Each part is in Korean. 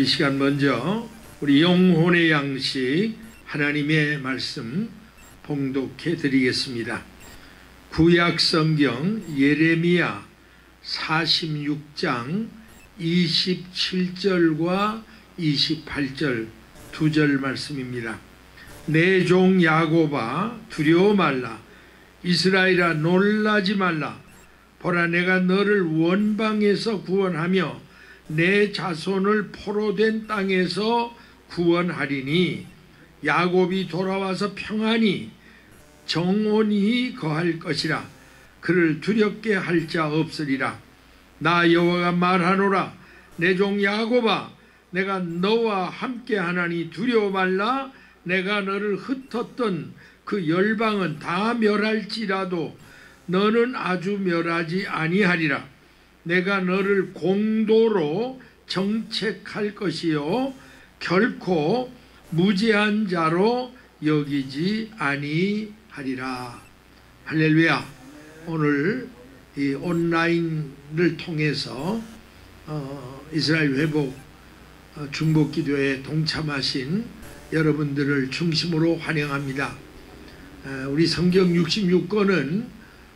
시간 먼저 우리 영혼의 양식 하나님의 말씀 봉독해 드리겠습니다. 구약 성경 예레미야 46장 27절과 28절 두 절 말씀입니다. 내 종 야곱아 두려워 말라. 이스라엘아 놀라지 말라. 보라 내가 너를 원방에서 구원하며 내 자손을 포로된 땅에서 구원하리니 야곱이 돌아와서 평안히 정온히 거할 것이라. 그를 두렵게 할 자 없으리라. 나 여호와가 말하노라. 내 종 야곱아 내가 너와 함께 하나니 두려워 말라. 내가 너를 흩었던 그 열방은 다 멸할지라도 너는 아주 멸하지 아니하리라. 내가 너를 공도로 정책할 것이요 결코 무죄한 자로 여기지 아니하리라. 할렐루야. 오늘 이 온라인을 통해서 이스라엘 회복 중보기도에 동참하신 여러분들을 중심으로 환영합니다. 우리 성경 66권은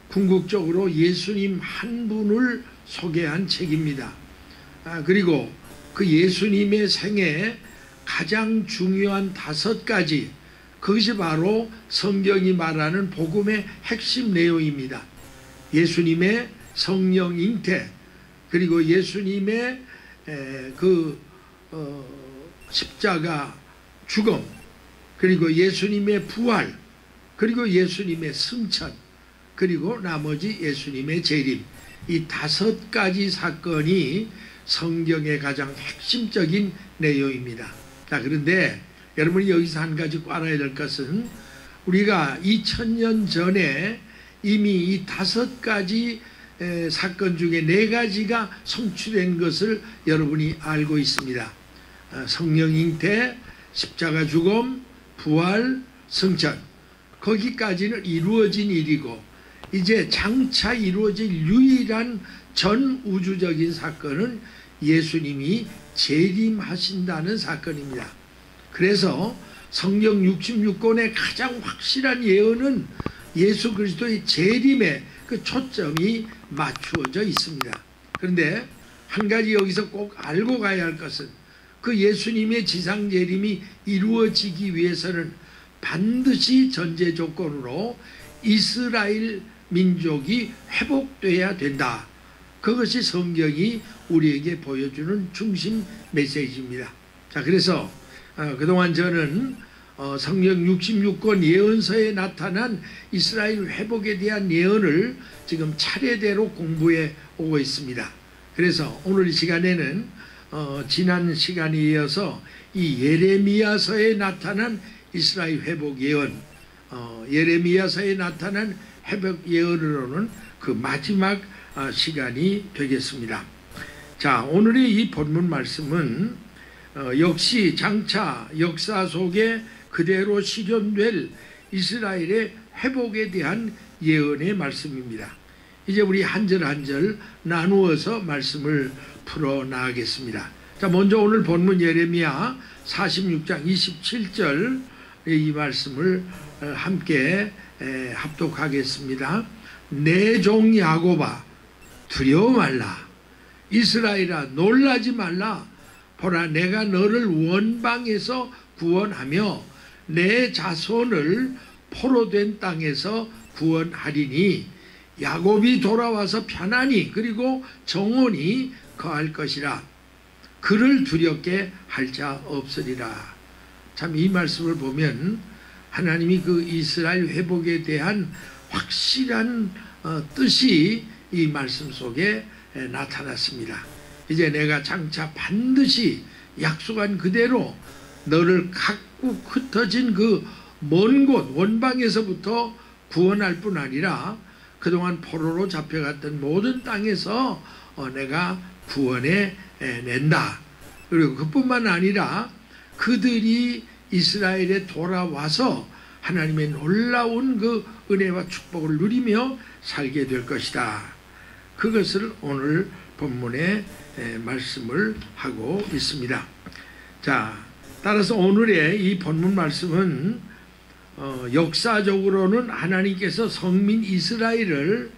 궁극적으로 예수님 한 분을 소개한 책입니다. 그리고 그 예수님의 생애 가장 중요한 5가지, 그것이 바로 성경이 말하는 복음의 핵심 내용입니다. 예수님의 성령 잉태, 그리고 예수님의 십자가 죽음, 그리고 예수님의 부활, 그리고 예수님의 승천, 그리고 나머지 예수님의 재림, 이 5가지 사건이 성경의 가장 핵심적인 내용입니다. 자, 그런데 여러분이 여기서 한 가지 꼭 알아야 될 것은 우리가 2000년 전에 이미 이 5가지 사건 중에 4가지가 성취된 것을 여러분이 알고 있습니다. 성령 잉태, 십자가 죽음, 부활, 승천, 거기까지는 이루어진 일이고 이제 장차 이루어질 유일한 전 우주적인 사건은 예수님이 재림하신다는 사건입니다. 그래서 성경 66권의 가장 확실한 예언은 예수 그리스도의 재림에 그 초점이 맞추어져 있습니다. 그런데 한 가지 여기서 꼭 알고 가야 할 것은 그 예수님의 지상 재림이 이루어지기 위해서는 반드시 전제 조건으로 이스라엘 민족이 회복돼야 된다. 그것이 성경이 우리에게 보여주는 중심 메시지입니다. 자, 그래서 그동안 저는 성경 66권 예언서에 나타난 이스라엘 회복에 대한 예언을 지금 차례대로 공부해 오고 있습니다. 그래서 오늘 이 시간에는 지난 시간에 이어서 이 예레미야서에 나타난 이스라엘 회복 예언, 예레미야서에 나타난 회복 예언으로는 그 마지막 시간이 되겠습니다. 자, 오늘의 이 본문 말씀은 역시 장차 역사 속에 그대로 실현될 이스라엘의 회복에 대한 예언의 말씀입니다. 이제 우리 한 절 한 절 나누어서 말씀을 풀어나가겠습니다. 자, 먼저 오늘 본문 예레미야 46장 27절 이 말씀을 함께 합독하겠습니다. 내 종 야곱아 두려워 말라. 이스라엘아 놀라지 말라. 보라 내가 너를 원방에서 구원하며 내 자손을 포로된 땅에서 구원하리니 야곱이 돌아와서 편안히 그리고 정온히 거할 것이라. 그를 두렵게 할 자 없으리라. 참 이 말씀을 보면 하나님이 그 이스라엘 회복에 대한 확실한 뜻이 이 말씀 속에 나타났습니다. 이제 내가 장차 반드시 약속한 그대로 너를 각국 흩어진 그 먼 곳 원방에서부터 구원할 뿐 아니라 그동안 포로로 잡혀갔던 모든 땅에서 내가 구원해 낸다. 그리고 그뿐만 아니라 그들이 이스라엘에 돌아와서 하나님의 놀라운 그 은혜와 축복을 누리며 살게 될 것이다. 그것을 오늘 본문에 말씀을 하고 있습니다. 자, 따라서 오늘의 이 본문 말씀은 역사적으로는 하나님께서 성민 이스라엘을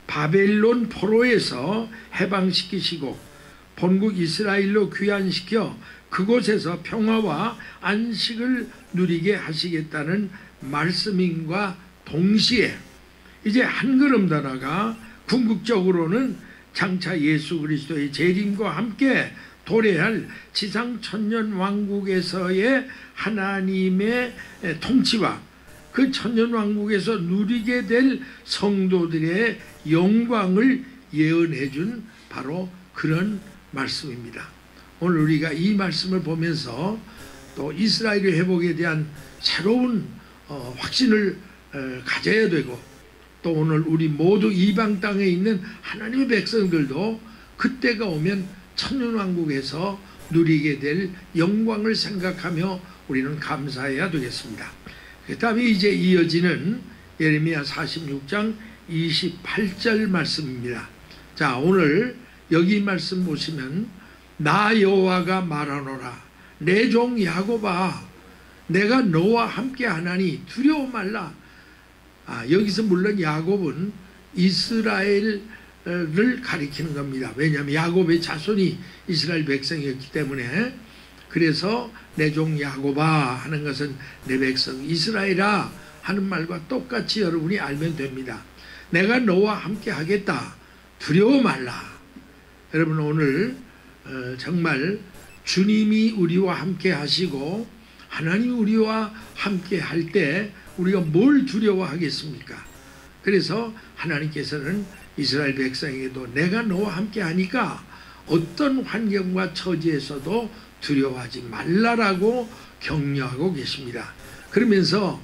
바벨론 포로에서 해방시키시고 본국 이스라엘로 귀환시켜 그곳에서 평화와 안식을 누리게 하시겠다는 말씀인과 동시에 이제 한 걸음 더 나아가 궁극적으로는 장차 예수 그리스도의 재림과 함께 도래할 지상 천년 왕국에서의 하나님의 통치와 그 천년 왕국에서 누리게 될 성도들의 영광을 예언해 준 바로 그런 말씀입니다. 오늘 우리가 이 말씀을 보면서 또 이스라엘의 회복에 대한 새로운 확신을 가져야 되고, 또 오늘 우리 모두 이방 땅에 있는 하나님의 백성들도 그때가 오면 천년왕국에서 누리게 될 영광을 생각하며 우리는 감사해야 되겠습니다. 그 다음에 이제 이어지는 예레미야 46장 28절 말씀입니다. 자, 오늘 여기 말씀 보시면 나 여호와가 말하노라 내 종 야곱아 내가 너와 함께 하나니 두려워 말라. 여기서 물론 야곱은 이스라엘을 가리키는 겁니다. 왜냐하면 야곱의 자손이 이스라엘 백성이었기 때문에. 그래서 내 종 야곱아 하는 것은 내 백성 이스라엘아 하는 말과 똑같이 여러분이 알면 됩니다. 내가 너와 함께 하겠다. 두려워 말라. 여러분 오늘 정말 주님이 우리와 함께 하시고 하나님이 우리와 함께 할 때 우리가 뭘 두려워하겠습니까? 그래서 하나님께서는 이스라엘 백성에게도 내가 너와 함께 하니까 어떤 환경과 처지에서도 두려워하지 말라라고 격려하고 계십니다. 그러면서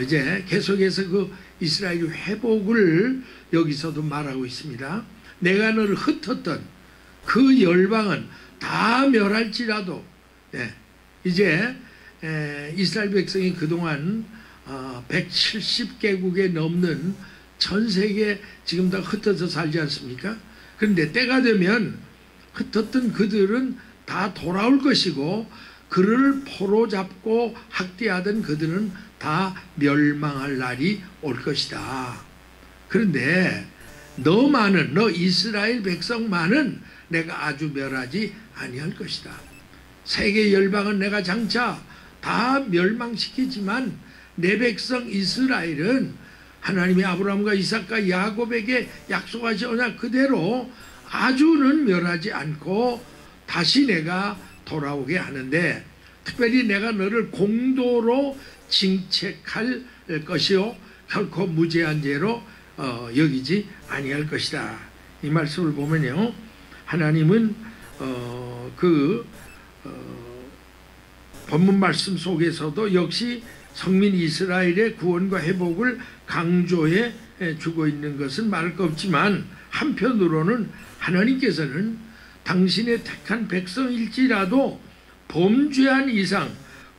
이제 계속해서 그 이스라엘 회복을 여기서도 말하고 있습니다. 내가 너를 흩었던 그 열방은 다 멸할지라도, 이제 이스라엘 백성이 그동안 170개국에 넘는 전 세계 지금 다 흩어져 살지 않습니까? 그런데 때가 되면 흩었던 그들은 다 돌아올 것이고 그를 포로 잡고 학대하던 그들은 다 멸망할 날이 올 것이다. 그런데 너 이스라엘 백성만은 내가 아주 멸하지 아니할 것이다. 세계 열방은 내가 장차 다 멸망시키지만 내 백성 이스라엘은 하나님의 아브라함과 이삭과 야곱에게 약속하신 언약 그대로 아주는 멸하지 않고 다시 내가 돌아오게 하는데, 특별히 내가 너를 공도로 징책할 것이요 결코 무죄한 죄로 여기지 아니할 것이다. 이 말씀을 보면요, 하나님은 본문 말씀 속에서도 역시 성민 이스라엘의 구원과 회복을 강조해 주고 있는 것은 말할 것 없지만, 한편으로는 하나님께서는 당신의 택한 백성일지라도 범죄한 이상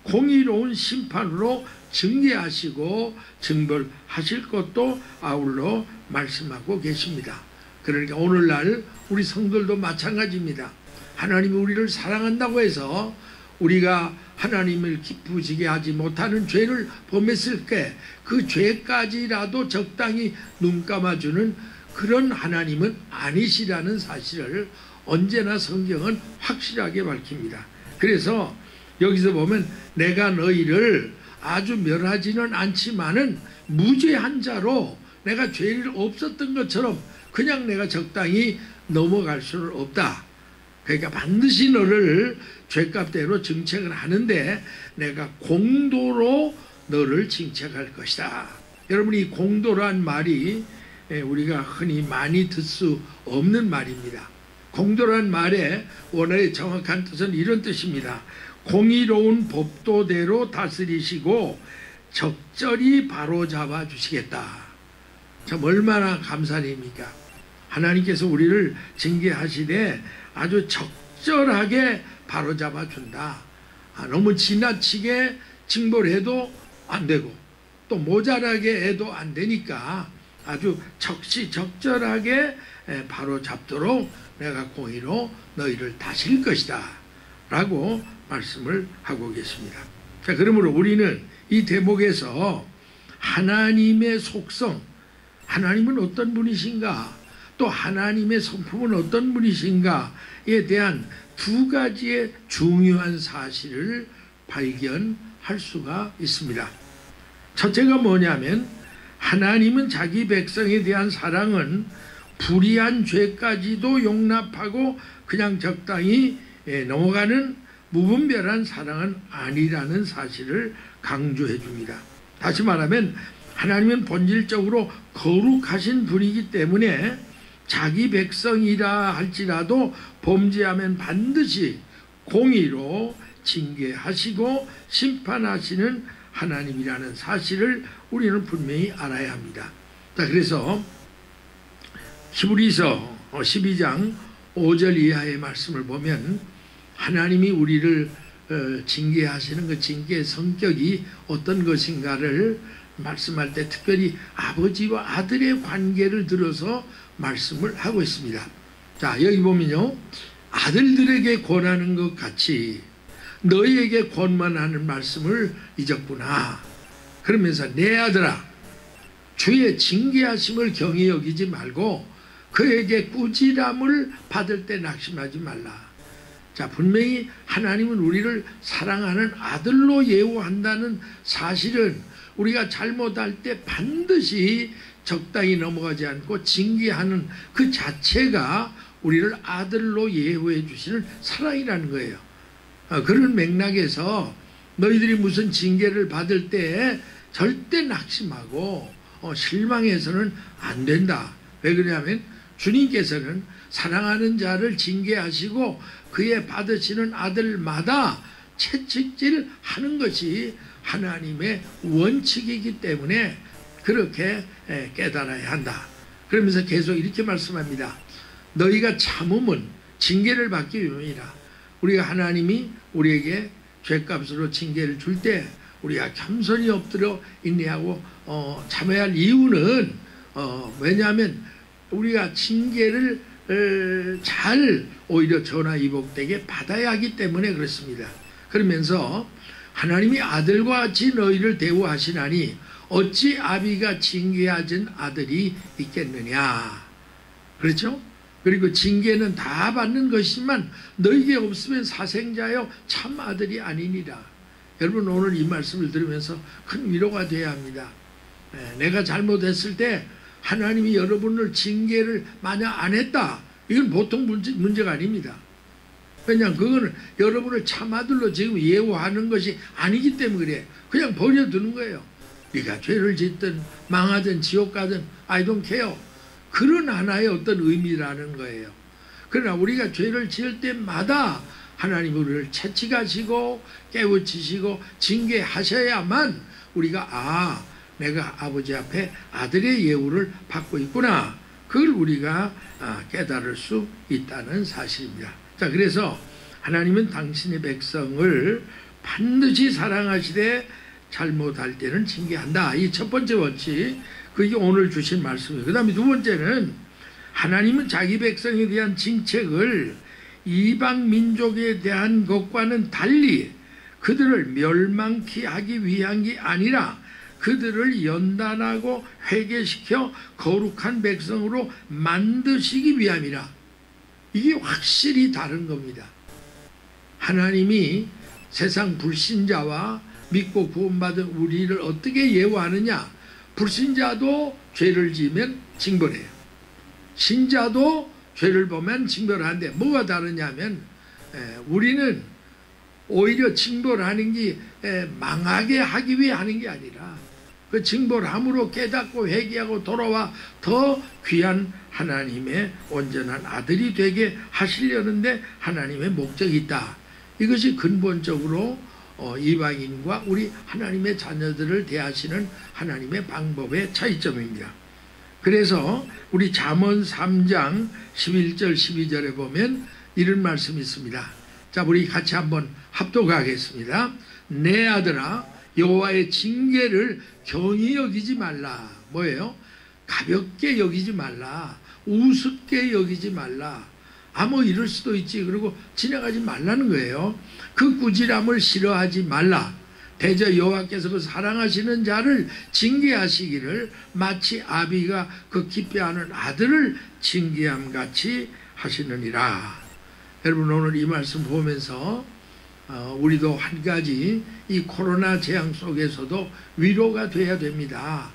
공의로운 심판으로 징계하시고 징벌하실 것도 아울러 말씀하고 계십니다. 그러니까 오늘날 우리 성도들도 마찬가지입니다. 하나님이 우리를 사랑한다고 해서 우리가 하나님을 기쁘시게 하지 못하는 죄를 범했을 때 그 죄까지라도 적당히 눈 감아주는 그런 하나님은 아니시라는 사실을 언제나 성경은 확실하게 밝힙니다. 그래서 여기서 보면 내가 너희를 아주 멸하지는 않지만은 무죄한 자로 내가 죄를 없었던 것처럼 그냥 내가 적당히 넘어갈 수는 없다. 그러니까 반드시 너를 죄값대로 징책을 하는데 내가 공도로 너를 징책할 것이다. 여러분, 이 공도란 말이 우리가 흔히 많이 들 수 없는 말입니다. 공도란 말의 원어의 정확한 뜻은 이런 뜻입니다. 공의로운 법도대로 다스리시고 적절히 바로잡아 주시겠다. 참 얼마나 감사한 일입니까? 하나님께서 우리를 징계하시되 아주 적절하게 바로잡아 준다. 너무 지나치게 징벌해도 안 되고 또 모자라게 해도 안 되니까 아주 적시적절하게 바로잡도록 내가 공의로 너희를 다스릴 것이다 라고 말씀을 하고 계십니다. 자, 그러므로 우리는 이 대목에서 하나님의 속성, 하나님은 어떤 분이신가, 또 하나님의 성품은 어떤 분이신가에 대한 두 가지의 중요한 사실을 발견할 수가 있습니다. 첫째가 뭐냐면 하나님은 자기 백성에 대한 사랑은 불의한 죄까지도 용납하고 그냥 적당히 넘어가는 무분별한 사랑은 아니라는 사실을 강조해 줍니다. 다시 말하면 하나님은 본질적으로 거룩하신 분이기 때문에 자기 백성이라 할지라도 범죄하면 반드시 공의로 징계하시고 심판하시는 하나님이라는 사실을 우리는 분명히 알아야 합니다. 자, 그래서 히브리서 12장 5절 이하의 말씀을 보면 하나님이 우리를 징계하시는 그 징계의 성격이 어떤 것인가를 말씀할 때 특별히 아버지와 아들의 관계를 들어서 말씀을 하고 있습니다. 자, 여기 보면요, 아들들에게 권하는 것 같이 너희에게 권만하는 말씀을 잊었구나. 그러면서 내 아들아, 주의 징계하심을 경히 여기지 말고 그에게 꾸지람을 받을 때 낙심하지 말라. 자, 분명히 하나님은 우리를 사랑하는 아들로 예우한다는 사실은 우리가 잘못할 때 반드시 적당히 넘어가지 않고 징계하는 그 자체가 우리를 아들로 예우해 주시는 사랑이라는 거예요. 그런 맥락에서 너희들이 무슨 징계를 받을 때 절대 낙심하고 실망해서는 안 된다. 왜 그러냐면 주님께서는 사랑하는 자를 징계하시고 그의 받으시는 아들마다 채찍질하는 것이 하나님의 원칙이기 때문에 그렇게 깨달아야 한다. 그러면서 계속 이렇게 말씀합니다. 너희가 참음은 징계를 받기 위함이라. 우리가 하나님이 우리에게 죄값으로 징계를 줄 때 우리가 겸손히 엎드려 인내하고 참아야 할 이유는 왜냐하면 우리가 징계를 잘 오히려 전화위복되게 받아야 하기 때문에 그렇습니다. 그러면서 하나님이 아들과 같이 너희를 대우하시나니 어찌 아비가 징계하진 아들이 있겠느냐. 그렇죠? 그리고 징계는 다 받는 것이지만 너희에게 없으면 사생자여 참 아들이 아니니라. 여러분, 오늘 이 말씀을 들으면서 큰 위로가 되어야 합니다. 내가 잘못했을 때 하나님이 여러분을 징계를 만약 안 했다, 이건 보통 문제가 아닙니다. 왜냐하면 그거는 여러분을 참아들로 지금 예우하는 것이 아니기 때문에 그래. 그냥 버려두는 거예요. 네가 죄를 짓든 망하든 지옥 가든 I don't care. 그런 하나의 어떤 의미라는 거예요. 그러나 우리가 죄를 지을 때마다 하나님 우리를 채찍하시고 깨우치시고 징계하셔야만 우리가 내가 아버지 앞에 아들의 예우를 받고 있구나, 그걸 우리가 깨달을 수 있다는 사실입니다. 자, 그래서 하나님은 당신의 백성을 반드시 사랑하시되 잘못할 때는 징계한다. 이 첫 번째 원칙, 그게 오늘 주신 말씀이에요. 그 다음에 두 번째는 하나님은 자기 백성에 대한 징책을 이방 민족에 대한 것과는 달리 그들을 멸망케 하기 위한 게 아니라 그들을 연단하고 회개시켜 거룩한 백성으로 만드시기 위함이라. 이게 확실히 다른 겁니다. 하나님이 세상 불신자와 믿고 구원받은 우리를 어떻게 예우하느냐. 불신자도 죄를 지으면 징벌해요. 신자도 죄를 보면 징벌하는데 뭐가 다르냐면 우리는 오히려 징벌하는 게 망하게 하기 위해 하는 게 아니라 그 징벌함으로 깨닫고 회개하고 돌아와 더 귀한 하나님의 온전한 아들이 되게 하시려는데 하나님의 목적이 있다. 이것이 근본적으로 이방인과 우리 하나님의 자녀들을 대하시는 하나님의 방법의 차이점입니다. 그래서 우리 잠언 3장 11절 12절에 보면 이런 말씀이 있습니다. 자, 우리 같이 한번 합독하겠습니다. 내 아들아, 여호와의 징계를 경히 여기지 말라. 뭐예요? 가볍게 여기지 말라. 우습게 여기지 말라. 뭐 이럴 수도 있지. 그리고 지나가지 말라는 거예요. 그 꾸지람을 싫어하지 말라. 대저 여호와께서 그 사랑하시는 자를 징계하시기를 마치 아비가 그 기뻐하는 아들을 징계함 같이 하시느니라. 여러분, 오늘 이 말씀 보면서 우리도 한 가지 이 코로나 재앙 속에서도 위로가 돼야 됩니다.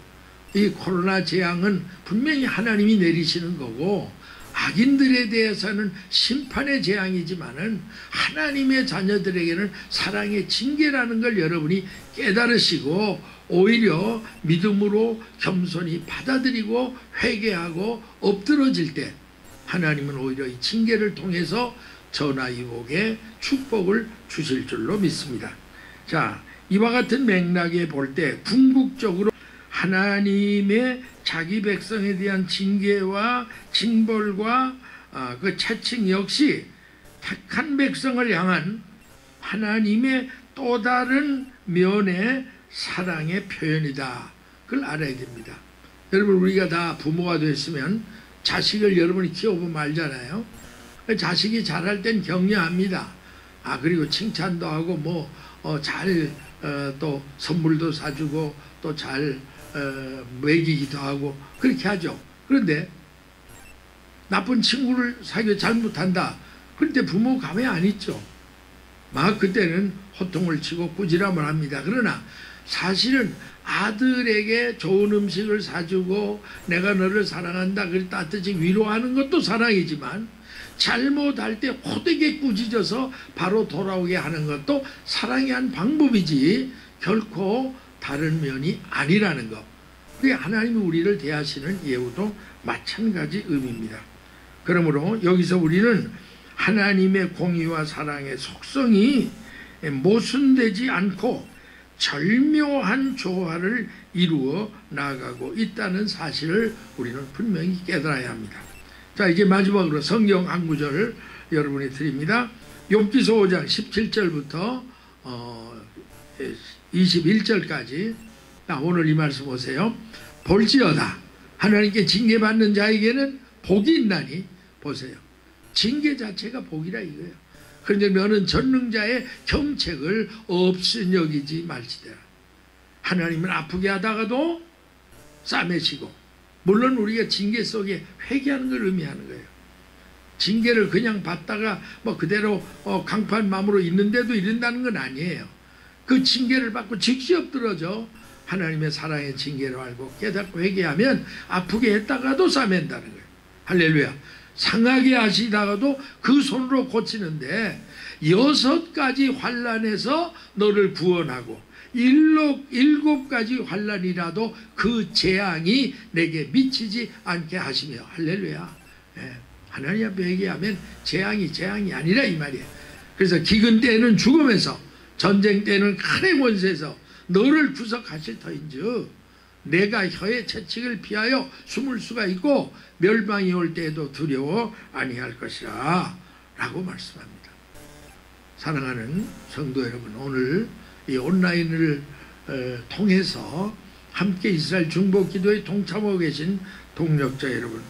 이 코로나 재앙은 분명히 하나님이 내리시는 거고, 악인들에 대해서는 심판의 재앙이지만은 하나님의 자녀들에게는 사랑의 징계라는 걸 여러분이 깨달으시고 오히려 믿음으로 겸손히 받아들이고 회개하고 엎드러질 때 하나님은 오히려 이 징계를 통해서 전화위복의 축복을 주실 줄로 믿습니다. 자, 이와 같은 맥락에 볼 때 궁극적으로 하나님의 자기 백성에 대한 징계와 징벌과 그 채찍 역시 택한 백성을 향한 하나님의 또 다른 면의 사랑의 표현이다. 그걸 알아야 됩니다. 여러분, 우리가 다 부모가 됐으면 자식을 여러분이 키워보면 알잖아요. 자식이 잘할 땐 격려합니다. 그리고 칭찬도 하고 또 선물도 사주고 또 잘 먹이기도 하고 그렇게 하죠. 그런데 나쁜 친구를 사귀어 잘못한다. 그때 부모 가만히 안 있죠. 막 그때는 호통을 치고 꾸지람을 합니다. 그러나 사실은 아들에게 좋은 음식을 사주고 내가 너를 사랑한다 그렇게 따뜻히 위로하는 것도 사랑이지만 잘못할 때 호되게 꾸짖어서 바로 돌아오게 하는 것도 사랑의 한 방법이지 결코 다른 면이 아니라는 것. 그게 하나님이 우리를 대하시는 예우도 마찬가지 의미입니다. 그러므로 여기서 우리는 하나님의 공의와 사랑의 속성이 모순되지 않고 절묘한 조화를 이루어 나아가고 있다는 사실을 우리는 분명히 깨달아야 합니다. 자, 이제 마지막으로 성경 한 구절을 여러분이 드립니다. 욥기서 5장 17절부터 21절까지. 오늘 이 말씀 보세요. 볼지어다 하나님께 징계받는 자에게는 복이 있나니. 보세요. 징계 자체가 복이라 이거예요. 그런데 너는 전능자의 경책을 없인 여기지 말지대라. 하나님은 아프게 하다가도 싸매시고, 물론 우리가 징계 속에 회개하는 걸 의미하는 거예요. 징계를 그냥 받다가 그대로 강판 마음으로 있는데도 이른다는 건 아니에요. 그 징계를 받고 즉시 엎드러져 하나님의 사랑의 징계를 알고 깨닫고 회개하면 아프게 했다가도 싸맨다는 거예요. 할렐루야. 상하게 하시다가도 그 손으로 고치는데 6가지 환난에서 너를 구원하고 7가지 환난이라도 그 재앙이 내게 미치지 않게 하시며. 할렐루야. 하나님 앞에 회개하면 재앙이 아니라 이 말이에요. 그래서 기근 때에는 죽음에서, 전쟁 때는 칼의 권세에서 너를 구속하실 터인즉 내가 혀의 채찍을 피하여 숨을 수가 있고 멸망이 올 때에도 두려워 아니할 것이라 라고 말씀합니다. 사랑하는 성도 여러분, 오늘 이 온라인을 통해서 함께 이스라엘 중보기도에 동참하고 계신 동력자 여러분,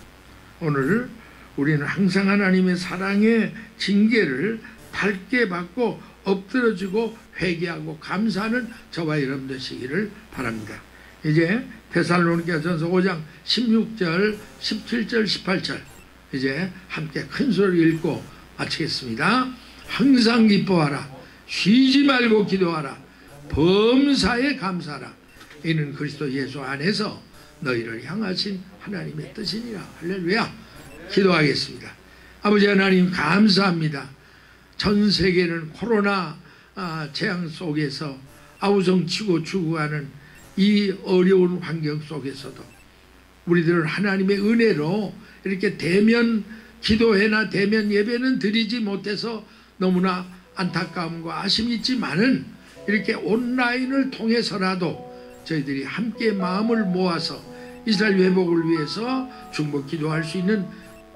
오늘 우리는 항상 하나님의 사랑의 징계를 밝게 받고 엎드러지고 회개하고 감사하는 저와 여러분 되시기를 바랍니다. 이제 데살로니가전서 5장 16절, 17절, 18절 이제 함께 큰 소리로 읽고 마치겠습니다. 항상 기뻐하라. 쉬지 말고 기도하라. 범사에 감사하라. 이는 그리스도 예수 안에서 너희를 향하신 하나님의 뜻이니라. 할렐루야. 기도하겠습니다. 아버지 하나님, 감사합니다. 전 세계는 코로나 재앙 속에서 아우성치고 죽어가는 이 어려운 환경 속에서도 우리들은 하나님의 은혜로 이렇게 대면 기도회나 대면 예배는 드리지 못해서 너무나 안타까움과 아쉬움이 있지만은 이렇게 온라인을 통해서라도 저희들이 함께 마음을 모아서 이스라엘 회복을 위해서 중보 기도할 수 있는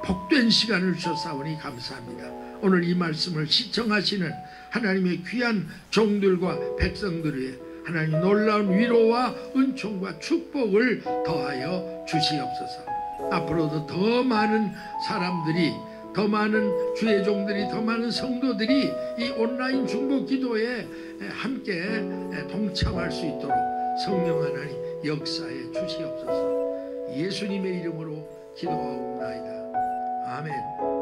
복된 시간을 주셨사오니 감사합니다. 오늘 이 말씀을 시청하시는 하나님의 귀한 종들과 백성들의 하나님 놀라운 위로와 은총과 축복을 더하여 주시옵소서. 앞으로도 더 많은 사람들이 더 많은 주의 종들이, 더 많은 성도들이 이 온라인 중보 기도에 함께 동참할 수 있도록 성령 하나님 역사에 주시옵소서. 예수님의 이름으로 기도하옵나이다. 아멘.